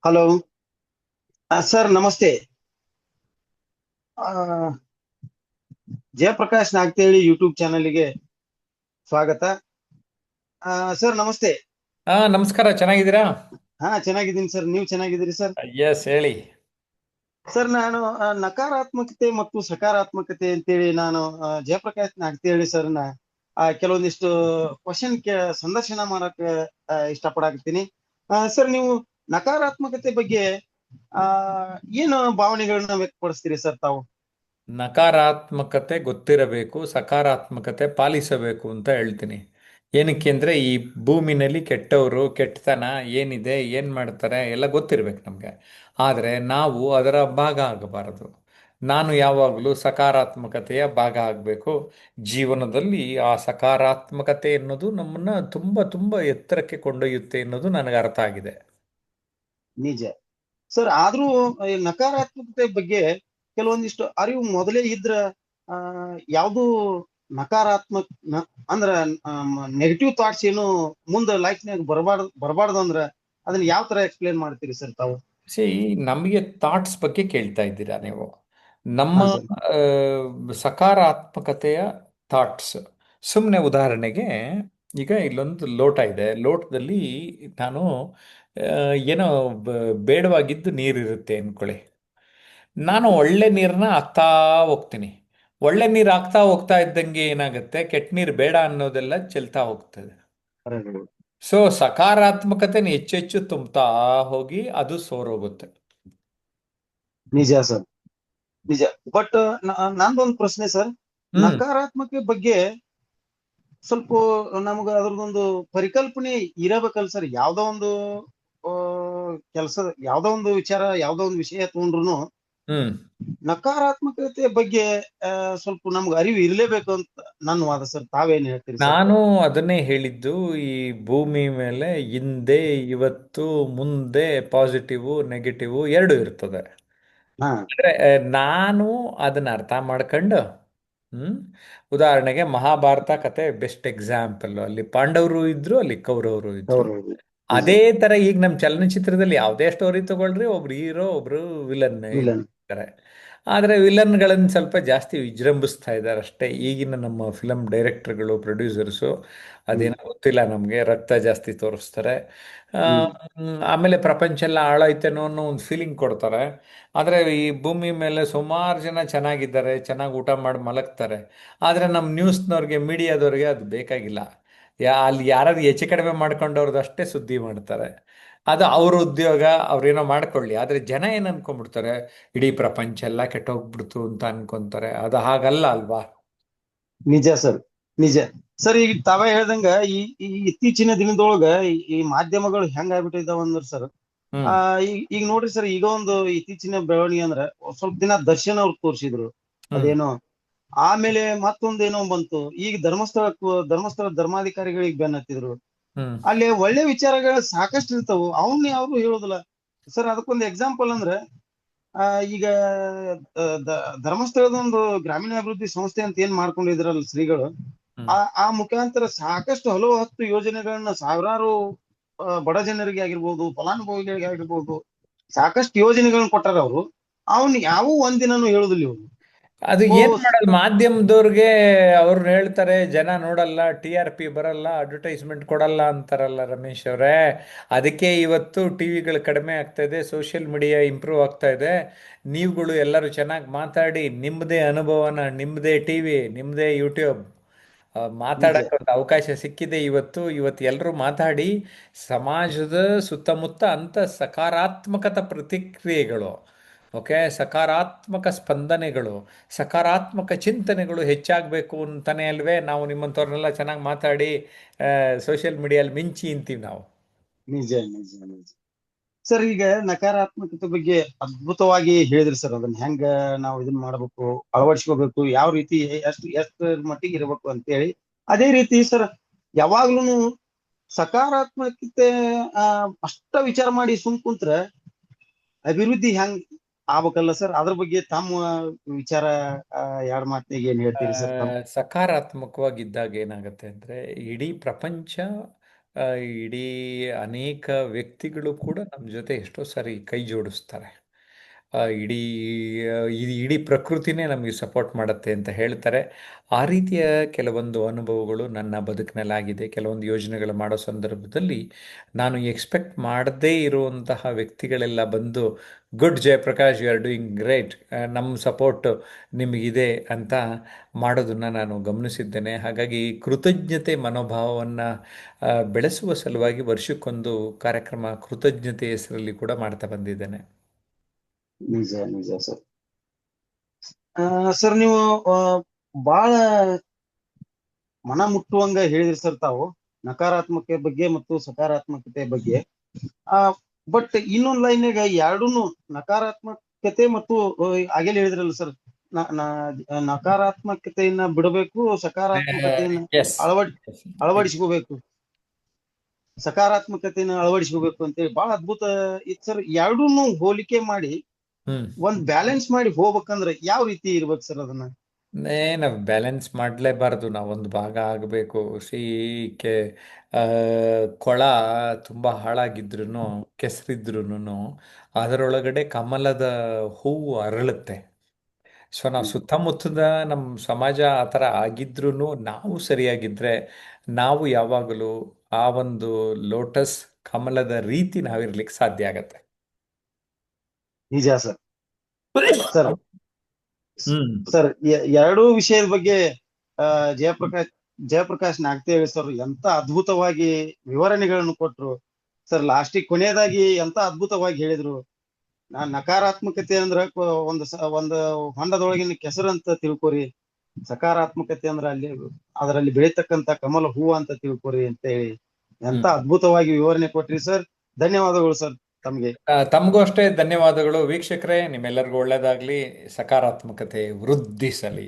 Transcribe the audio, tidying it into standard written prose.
Hello. Sir ನಮಸ್ತೆ. ಆ, Jayaprakash ನಾಗ್ತೇಳಿ YouTube ಚಾನಲ್ಗೆ ಸ್ವಾಗತ. ಸರ್ ನಮಸ್ತೆ. ನಮಸ್ಕಾರ. ಚೆನ್ನಾಗಿದ್ದೀರಾ? ಚೆನ್ನಾಗಿದ್ದೀನಿ ಸರ್, ನೀವು ಚೆನ್ನಾಗಿದ್ದೀರಿ ಸರ್? ಎಸ್, ಹೇಳಿ. ಸರ್ ನಾನು ನಕಾರಾತ್ಮಕತೆ ಮತ್ತು ಸಕಾರಾತ್ಮಕತೆ ಅಂತೇಳಿ ನಾನು ಜಯಪ್ರಕಾಶ್ ನಾಗ್ತೇಳಿ ಸರ್ ಕೆಲವೊಂದಿಷ್ಟು ಕ್ವಶನ್ ಸಂದರ್ಶನ ಮಾಡಕ್ ಇಷ್ಟಪಡಾಕತ್ತೀನಿ. ಸರ್ ನೀವು ನಕಾರಾತ್ಮಕತೆ ಬಗ್ಗೆ ಆ ಏನು ಭಾವನೆಗಳನ್ನ ವ್ಯಕ್ತಪಡಿಸ್ತೀರಿ ಸರ್ ತಾವು? ನಕಾರಾತ್ಮಕತೆ ಗೊತ್ತಿರಬೇಕು, ಸಕಾರಾತ್ಮಕತೆ ಪಾಲಿಸಬೇಕು ಅಂತ ಹೇಳ್ತೀನಿ. ಏನಕ್ಕೆ ಅಂದರೆ ಈ ಭೂಮಿನಲ್ಲಿ ಕೆಟ್ಟವರು ಕೆಟ್ಟತನ ಏನಿದೆ, ಏನು ಮಾಡ್ತಾರೆ ಎಲ್ಲ ಗೊತ್ತಿರಬೇಕು ನಮಗೆ. ಆದರೆ ನಾವು ಅದರ ಭಾಗ ಆಗಬಾರದು. ನಾನು ಯಾವಾಗಲೂ ಸಕಾರಾತ್ಮಕತೆಯ ಭಾಗ ಆಗಬೇಕು. ಜೀವನದಲ್ಲಿ ಆ ಸಕಾರಾತ್ಮಕತೆ ಎನ್ನುವುದು ನಮ್ಮನ್ನು ತುಂಬ ತುಂಬ ಎತ್ತರಕ್ಕೆ ಕೊಂಡೊಯ್ಯುತ್ತೆ ಎನ್ನುವುದು ನನಗೆ ಅರ್ಥ ಆಗಿದೆ. ನಿಜ ಸರ್. ಆದ್ರೂ ಈ ನಕಾರಾತ್ಮಕತೆ ಬಗ್ಗೆ ಕೆಲವೊಂದಿಷ್ಟು ಅರಿವು ಮೊದಲೇ ಇದ್ರ ಆ ಯಾವ್ದು ನಕಾರಾತ್ಮಕ ಅಂದ್ರ ನೆಗೆಟಿವ್ ಥಾಟ್ಸ್ ಏನು ಮುಂದೆ ಲೈಫ್ನಾಗ ಬರಬಾರ್ದು ಅಂದ್ರ ಅದನ್ನ ಯಾವ ತರ ಎಕ್ಸ್ಪ್ಲೇನ್ ಮಾಡ್ತೀರಿ ಸರ್ ತಾವು? ಸಿ, ನಮಗೆ ಥಾಟ್ಸ್ ಬಗ್ಗೆ ಕೇಳ್ತಾ ಇದ್ದೀರಾ ನೀವು. ನಮ್ಮ ಹಾ ಸರ್. ಸಕಾರಾತ್ಮಕತೆಯ ಥಾಟ್ಸ್, ಸುಮ್ಮನೆ ಉದಾಹರಣೆಗೆ, ಈಗ ಇಲ್ಲೊಂದು ಲೋಟ ಇದೆ. ಲೋಟದಲ್ಲಿ ನಾನು ಏನೋ ಬೇಡವಾಗಿದ್ದು ನೀರಿರುತ್ತೆ ಅಂದ್ಕೊಳ್ಳಿ. ನಾನು ಒಳ್ಳೆ ನೀರನ್ನ ಹಾಕ್ತಾ ಹೋಗ್ತೀನಿ. ಒಳ್ಳೆ ನೀರು ಹಾಕ್ತಾ ಹೋಗ್ತಾ ಇದ್ದಂಗೆ ಏನಾಗುತ್ತೆ, ಕೆಟ್ಟ ನೀರು ಬೇಡ ಅನ್ನೋದೆಲ್ಲ ಚೆಲ್ತಾ ಹೋಗ್ತದೆ. ಕರೆಕ್ಟ್. ಸೊ ಸಕಾರಾತ್ಮಕತೆನ ಹೆಚ್ಚೆಚ್ಚು ತುಂಬ್ತಾ ಹೋಗಿ ಅದು ಸೋರೋಗುತ್ತೆ. ನಿಜ ಸರ್, ನಿಜ. ಬಟ್ ನಂದೊಂದು ಪ್ರಶ್ನೆ ಸರ್. ಹ್ಮ್ ನಕಾರಾತ್ಮಕ ಬಗ್ಗೆ ಸ್ವಲ್ಪ ನಮ್ಗ ಅದ್ರದೊಂದು ಪರಿಕಲ್ಪನೆ ಇರಬೇಕಲ್ಲ ಸರ್. ಯಾವ್ದೋ ಒಂದು ಕೆಲಸ, ಯಾವ್ದೋ ಒಂದು ವಿಚಾರ, ಯಾವ್ದೋ ಒಂದು ವಿಷಯ ತಗೊಂಡ್ರು ಹ್ಮ್ ನಕಾರಾತ್ಮಕತೆ ಬಗ್ಗೆ ಸ್ವಲ್ಪ ನಮ್ಗೆ ಅರಿವು ಇರಲೇಬೇಕು ಅಂತ ನನ್ನ ವಾದ ಸರ್. ತಾವೇನ್ ಹೇಳ್ತೀರಿ ಸರ್? ನಾನು ಅದನ್ನೇ ಹೇಳಿದ್ದು. ಈ ಭೂಮಿ ಮೇಲೆ ಹಿಂದೆ, ಇವತ್ತು, ಮುಂದೆ ಪಾಸಿಟಿವ್ ನೆಗೆಟಿವ್ ಎರಡು ಇರ್ತದೆ. ಹಾ. ಅಂದ್ರೆ ನಾನು ಅದನ್ನ ಅರ್ಥ ಮಾಡ್ಕೊಂಡು, ಹ್ಮ್ ಉದಾಹರಣೆಗೆ ಮಹಾಭಾರತ ಕತೆ ಬೆಸ್ಟ್ ಎಕ್ಸಾಂಪಲ್. ಅಲ್ಲಿ ಪಾಂಡವರು ಇದ್ರು, ಅಲ್ಲಿ ಕೌರವರು ಇದ್ರು. ಹೌದು. ನಿಜ. ಅದೇ ತರ ಈಗ ನಮ್ಮ ಚಲನಚಿತ್ರದಲ್ಲಿ ಯಾವುದೇ ಸ್ಟೋರಿ ತಗೊಳ್ರಿ, ಒಬ್ರು ಹೀರೋ ಒಬ್ರು ವಿಲನ್ ವಿಲನ್. ಇರ್ತಾರೆ. ಆದರೆ ವಿಲನ್ಗಳನ್ನು ಸ್ವಲ್ಪ ಜಾಸ್ತಿ ವಿಜೃಂಭಿಸ್ತಾ ಇದ್ದಾರೆ ಅಷ್ಟೇ ಈಗಿನ ನಮ್ಮ ಫಿಲಮ್ ಡೈರೆಕ್ಟರ್ಗಳು, ಪ್ರೊಡ್ಯೂಸರ್ಸು. ಹ್ಮ್. ಅದೇನೋ ಗೊತ್ತಿಲ್ಲ ನಮಗೆ, ರಕ್ತ ಜಾಸ್ತಿ ತೋರಿಸ್ತಾರೆ. ಹ್ಮ್. ಆಮೇಲೆ ಪ್ರಪಂಚ ಎಲ್ಲ ಹಾಳಾಯ್ತೇನೋ ಅನ್ನೋ ಒಂದು ಫೀಲಿಂಗ್ ಕೊಡ್ತಾರೆ. ಆದರೆ ಈ ಭೂಮಿ ಮೇಲೆ ಸುಮಾರು ಜನ ಚೆನ್ನಾಗಿದ್ದಾರೆ, ಚೆನ್ನಾಗಿ ಊಟ ಮಾಡಿ ಮಲಗ್ತಾರೆ. ಆದರೆ ನಮ್ಮ ನ್ಯೂಸ್ನವ್ರಿಗೆ, ಮೀಡಿಯಾದವ್ರಿಗೆ ಅದು ಬೇಕಾಗಿಲ್ಲ. ಅಲ್ಲಿ ಯಾರಾದ್ರು ಹೆಚ್ಚು ಕಡಿಮೆ ಮಾಡ್ಕೊಂಡವ್ರದ್ದು ಅಷ್ಟೇ ಸುದ್ದಿ ಮಾಡ್ತಾರೆ. ಅದು ಅವ್ರ ಉದ್ಯೋಗ, ಅವ್ರೇನೋ ಮಾಡ್ಕೊಳ್ಳಿ. ಆದರೆ ಜನ ಏನು ಅನ್ಕೊಂಡ್ಬಿಡ್ತಾರೆ, ಇಡೀ ಪ್ರಪಂಚ ಎಲ್ಲ ಕೆಟ್ಟೋಗ್ಬಿಡ್ತು ಅಂತ ಅನ್ಕೊಂತಾರೆ. ಅದು ಹಾಗಲ್ಲ ಅಲ್ವಾ? ನಿಜ ಸರ್, ನಿಜ. ಸರ್ ಈಗ ತಾವೇ ಹೇಳ್ದಂಗ ಈ ಈ ಇತ್ತೀಚಿನ ದಿನದೊಳಗ ಈ ಮಾಧ್ಯಮಗಳು ಹೆಂಗ್ ಆಗ್ಬಿಟ್ಟಿದಾವ ಅಂದ್ರ ಸರ್, ಹ್ಮ್ ಈಗ ನೋಡ್ರಿ ಸರ್, ಈಗ ಒಂದು ಇತ್ತೀಚಿನ ಬೆಳವಣಿಗೆ ಅಂದ್ರ ಸ್ವಲ್ಪ ದಿನ ದರ್ಶನ್ ಅವ್ರು ತೋರಿಸಿದ್ರು ಹ್ಮ್ ಅದೇನೋ. ಆಮೇಲೆ ಮತ್ತೊಂದೇನೋ ಬಂತು, ಈಗ ಧರ್ಮಸ್ಥಳ ಧರ್ಮಾಧಿಕಾರಿಗಳಿಗೆ ಬೆನ್ ಹತ್ತಿದ್ರು. ಹ್ಮ್ ಅಲ್ಲಿ ಒಳ್ಳೆ ವಿಚಾರಗಳು ಸಾಕಷ್ಟು ಇರ್ತಾವು, ಅವನ್ನ ಯಾರು ಹೇಳೋದಿಲ್ಲ ಸರ್. ಅದಕ್ಕೊಂದು ಎಕ್ಸಾಂಪಲ್ ಅಂದ್ರೆ ಈಗ ಧರ್ಮಸ್ಥಳದ ಒಂದು ಗ್ರಾಮೀಣ ಅಭಿವೃದ್ಧಿ ಸಂಸ್ಥೆ ಅಂತ ಏನ್ ಮಾಡ್ಕೊಂಡಿದ್ರಲ್ಲ ಶ್ರೀಗಳು, ಹ್ಮ್ ಆ ಮುಖಾಂತರ ಸಾಕಷ್ಟು ಹಲವು ಹತ್ತು ಯೋಜನೆಗಳನ್ನ ಸಾವಿರಾರು ಬಡ ಜನರಿಗೆ ಆಗಿರ್ಬೋದು, ಫಲಾನುಭವಿಗಳಿಗೆ ಆಗಿರ್ಬೋದು, ಸಾಕಷ್ಟು ಯೋಜನೆಗಳನ್ನ ಕೊಟ್ಟಾರ ಅವರು. ಅವನ್ ಯಾವ ಒಂದಿನನು ಹೇಳುದಿಲ್ಲ ಇವ್ರು. ಅದು ಓ. ಏನ್ ಮಾಡೋದು, ಮಾಧ್ಯಮದವ್ರಿಗೆ ಅವ್ರು ಹೇಳ್ತಾರೆ, ಜನ ನೋಡಲ್ಲ, TRP ಬರಲ್ಲ, ಅಡ್ವರ್ಟೈಸ್ಮೆಂಟ್ ಕೊಡಲ್ಲ ಅಂತಾರಲ್ಲ ರಮೇಶ್ ಅವರೇ. ಅದಕ್ಕೆ ಇವತ್ತು ಟಿವಿಗಳು ಕಡಿಮೆ ಆಗ್ತಾ ಇದೆ, ಸೋಷಿಯಲ್ ಮೀಡಿಯಾ ಇಂಪ್ರೂವ್ ಆಗ್ತಾ ಇದೆ. ನೀವುಗಳು ಎಲ್ಲರೂ ಚೆನ್ನಾಗಿ ಮಾತಾಡಿ, ನಿಮ್ಮದೇ ಅನುಭವನ, ನಿಮ್ಮದೇ ಟಿವಿ, ನಿಮ್ಮದೇ ಯೂಟ್ಯೂಬ್ ನಿಜ. ಮಾತಾಡಕ್ಕೆ ಒಂದು ಅವಕಾಶ ಸಿಕ್ಕಿದೆ. ಇವತ್ತು ಎಲ್ಲರೂ ಮಾತಾಡಿ ಸಮಾಜದ ಸುತ್ತಮುತ್ತ ಅಂತ ಸಕಾರಾತ್ಮಕತ ಪ್ರತಿಕ್ರಿಯೆಗಳು, ಓಕೆ, ಸಕಾರಾತ್ಮಕ ಸ್ಪಂದನೆಗಳು, ಸಕಾರಾತ್ಮಕ ಚಿಂತನೆಗಳು ಹೆಚ್ಚಾಗಬೇಕು ಅಂತಾನೆ ಅಲ್ವೇ ನಾವು ನಿಮ್ಮಂಥವ್ರನ್ನೆಲ್ಲ ಚೆನ್ನಾಗಿ ಮಾತಾಡಿ ಸೋಷಿಯಲ್ ಮೀಡಿಯಲ್ಲಿ ಮಿಂಚಿ ಅಂತೀವಿ ನಾವು. ನಿಜ. ನಿಜ. ನಿಜ ಸರ್. ಈಗ ನಕಾರಾತ್ಮಕತೆ ಬಗ್ಗೆ ಅದ್ಭುತವಾಗಿ ಹೇಳಿದ್ರಿ ಸರ್. ಅದನ್ನ ಹೆಂಗ ನಾವು ಇದನ್ನ ಮಾಡ್ಬೇಕು, ಅಳವಡಿಸ್ಕೋಬೇಕು, ಯಾವ ರೀತಿ ಎಷ್ಟು ಮಟ್ಟಿಗೆ ಇರಬೇಕು ಅಂತ ಹೇಳಿ. ಅದೇ ರೀತಿ ಸರ್, ಯಾವಾಗ್ಲೂ ಸಕಾರಾತ್ಮಕತೆ ಅಷ್ಟ ವಿಚಾರ ಮಾಡಿ ಸುಮ್ ಕುಂತ್ರ ಅಭಿವೃದ್ಧಿ ಹೆಂಗ್ ಆಗ್ಬೇಕಲ್ಲ ಸರ್. ಅದ್ರ ಬಗ್ಗೆ ತಮ್ಮ ವಿಚಾರ ಎರಡ್ ಮಾತಿಗೆ ಏನ್ ಹೇಳ್ತೀರಿ ಸರ್ ತಾವು? ಸಕಾರಾತ್ಮಕವಾಗಿದ್ದಾಗ ಏನಾಗುತ್ತೆ ಅಂದರೆ, ಇಡೀ ಪ್ರಪಂಚ ಆ, ಇಡೀ ಅನೇಕ ವ್ಯಕ್ತಿಗಳು ಕೂಡ ನಮ್ಮ ಜೊತೆ ಎಷ್ಟೋ ಸಾರಿ ಕೈ ಜೋಡಿಸ್ತಾರೆ. ಇಡೀ ಇಡೀ ಪ್ರಕೃತಿನೇ ನಮಗೆ ಸಪೋರ್ಟ್ ಮಾಡುತ್ತೆ ಅಂತ ಹೇಳ್ತಾರೆ. ಆ ರೀತಿಯ ಕೆಲವೊಂದು ಅನುಭವಗಳು ನನ್ನ ಬದುಕಿನಲ್ಲಿ ಆಗಿದೆ. ಕೆಲವೊಂದು ಯೋಜನೆಗಳು ಮಾಡೋ ಸಂದರ್ಭದಲ್ಲಿ ನಾನು ಎಕ್ಸ್ಪೆಕ್ಟ್ ಮಾಡದೇ ಇರುವಂತಹ ವ್ಯಕ್ತಿಗಳೆಲ್ಲ ಬಂದು, good Jayaprakash, you are doing great, ನಮ್ಮ ಸಪೋರ್ಟ್ ನಿಮಗಿದೆ ಅಂತ ಮಾಡೋದನ್ನು ನಾನು ಗಮನಿಸಿದ್ದೇನೆ. ಹಾಗಾಗಿ ಕೃತಜ್ಞತೆ ಮನೋಭಾವವನ್ನು ಬೆಳೆಸುವ ಸಲುವಾಗಿ ವರ್ಷಕ್ಕೊಂದು ಕಾರ್ಯಕ್ರಮ ಕೃತಜ್ಞತೆ ಹೆಸರಲ್ಲಿ ಕೂಡ ಮಾಡ್ತಾ ಬಂದಿದ್ದೇನೆ. ನಿಜ ನಿಜ ಸರ್. ಸರ್ ನೀವು ಆ, ಬಾಳ ಮನ ಮುಟ್ಟುವಂಗ ಹೇಳಿದ್ರಿ ಸರ್ ತಾವು, ನಕಾರಾತ್ಮಕ ಬಗ್ಗೆ ಮತ್ತು ಸಕಾರಾತ್ಮಕತೆ ಬಗ್ಗೆ. ಆ ಬಟ್ ಇನ್ನೊಂದ್ ಲೈನ್ಯಾಗ ಎರಡೂನು, ನಕಾರಾತ್ಮಕತೆ ಮತ್ತು ಆಗಲೇ ಹೇಳಿದ್ರಲ್ಲ ಸರ್, ನಕಾರಾತ್ಮಕತೆಯನ್ನ ಬಿಡಬೇಕು, ಸಕಾರಾತ್ಮಕತೆಯನ್ನ ಎಸ್. ಅಳವಡಿಸ್ಕೋಬೇಕು, ಸಕಾರಾತ್ಮಕತೆಯನ್ನ ಅಳವಡಿಸ್ಕೋಬೇಕು ಅಂತೇಳಿ ಬಹಳ ಅದ್ಭುತ ಇತ್ತು ಸರ್. ಎರಡೂನು ಹೋಲಿಕೆ ಮಾಡಿ ಒಂದ್ ಬ್ಯಾಲೆನ್ಸ್ ಮಾಡಿ ಹೋಗ್ಬೇಕಂದ್ರೆ ಯಾವ ರೀತಿ ಇರ್ಬೇಕು ಸರ್ ಅದನ್ನ? ನಾವು ಬ್ಯಾಲೆನ್ಸ್ ಮಾಡಲೇಬಾರ್ದು, ನಾವೊಂದು ಭಾಗ ಆಗಬೇಕು. ಕೆ ಆ, ಕೊಳ ತುಂಬ ಹಾಳಾಗಿದ್ರು, ಕೆಸರಿದ್ರೂ ಅದರೊಳಗಡೆ ಕಮಲದ ಹೂವು ಅರಳುತ್ತೆ. ಸೊ ನಾವು ಸುತ್ತಮುತ್ತದ ನಮ್ಮ ಸಮಾಜ ಆ ಥರ ಆಗಿದ್ರೂ ನಾವು ಸರಿಯಾಗಿದ್ದರೆ ನಾವು ಯಾವಾಗಲೂ ಆ ಒಂದು ಲೋಟಸ್ ಕಮಲದ ರೀತಿ ನಾವಿರ್ಲಿಕ್ಕೆ ಸಾಧ್ಯ ಆಗತ್ತೆ. ನಿಜ ಸರ್. ಸರ್ ಹ್ಮ್ ಸರ್ ಎರಡೂ ವಿಷಯದ ಬಗ್ಗೆ ಆ ಜಯಪ್ರಕಾಶ್ ನಾಗ್ತೇಳಿ ಸರ್ ಎಂತ ಅದ್ಭುತವಾಗಿ ವಿವರಣೆಗಳನ್ನು ಕೊಟ್ರು ಸರ್. ಲಾಸ್ಟಿಗೆ ಕೊನೆಯದಾಗಿ ಎಂತ ಅದ್ಭುತವಾಗಿ ಹೇಳಿದ್ರು. ನಕಾರಾತ್ಮಕತೆ ಅಂದ್ರ ಒಂದು ಹೊಂಡದೊಳಗಿನ ಕೆಸರು ಅಂತ ತಿಳ್ಕೊರಿ, ಸಕಾರಾತ್ಮಕತೆ ಅಂದ್ರ ಅದರಲ್ಲಿ ಬೆಳೀತಕ್ಕಂತ ಕಮಲ ಹೂವ ಅಂತ ತಿಳ್ಕೊರಿ ಅಂತ ಹೇಳಿ ಎಂತ ಅದ್ಭುತವಾಗಿ ವಿವರಣೆ ಕೊಟ್ರಿ ಸರ್. ಧನ್ಯವಾದಗಳು ಸರ್ ತಮ್ಗೆ. ತಮಗೂ ಅಷ್ಟೇ ಧನ್ಯವಾದಗಳು. ವೀಕ್ಷಕರೇ, ನಿಮ್ಮೆಲ್ಲರಿಗೂ ಒಳ್ಳೆಯದಾಗಲಿ, ಸಕಾರಾತ್ಮಕತೆ ವೃದ್ಧಿಸಲಿ.